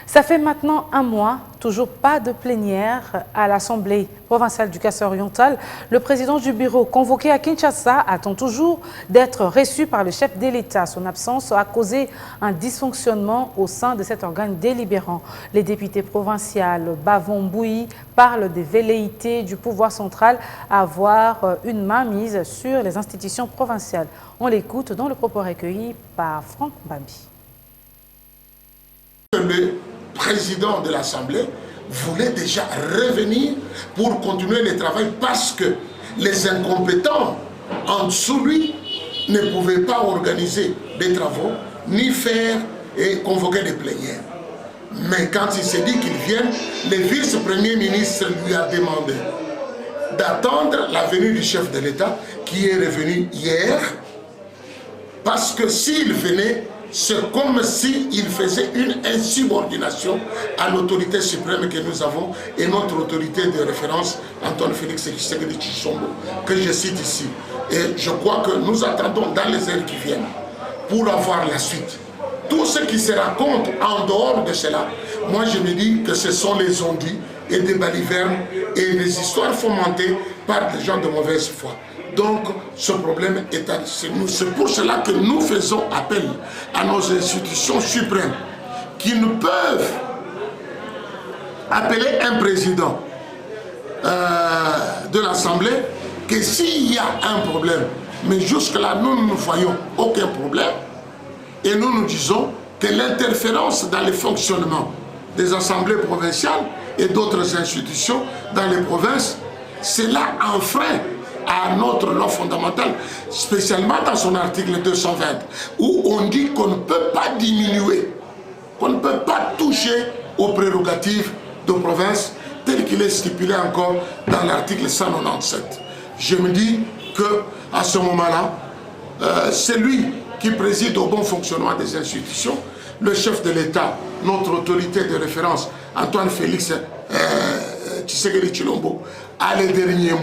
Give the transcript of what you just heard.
Ça fait maintenant un mois, toujours pas de plénière à l'Assemblée provinciale du Kassai-Oriental. Le président du bureau, convoqué à Kinshasa, attend toujours d'être reçu par le chef de l'État. Son absence a causé un dysfonctionnement au sein de cet organe délibérant. Les députés provinciaux Bavon Bouyi parlent des velléités du pouvoir central à avoir une mainmise sur les institutions provinciales. On l'écoute dans le propos recueilli par Franck Bambi. Le président de l'Assemblée voulait déjà revenir pour continuer le travail parce que les incompétents en dessous lui ne pouvaient pas organiser des travaux ni faire et convoquer des plénières. Mais quand il s'est dit qu'il vienne, le vice-premier ministre lui a demandé d'attendre la venue du chef de l'État qui est revenu hier, parce que s'il venait, c'est comme s'il faisait une insubordination à l'autorité suprême que nous avons et notre autorité de référence, Antoine Félix Tshisekedi Tshilombo, que je cite ici. Et je crois que nous attendons dans les heures qui viennent pour avoir la suite. Tout ce qui se raconte en dehors de cela, moi je me dis que ce sont les ondits et des balivernes et des histoires fomentées par des gens de mauvaise foi. Donc, ce problème est à nous. C'est pour cela que nous faisons appel à nos institutions suprêmes qui ne peuvent appeler un président de l'Assemblée que s'il y a un problème. Mais jusque-là, nous ne voyons aucun problème et nous nous disons que l'interférence dans le fonctionnement des assemblées provinciales et d'autres institutions dans les provinces, cela enfreint à notre loi fondamentale, spécialement dans son article 220, où on dit qu'on ne peut pas diminuer, qu'on ne peut pas toucher aux prérogatives de province, tel qu'il est stipulé encore dans l'article 197. Je me dis qu'à ce moment-là, c'est lui qui préside au bon fonctionnement des institutions, le chef de l'État, notre autorité de référence, Antoine Félix Tshisekedi Tshilombo, a les derniers mots.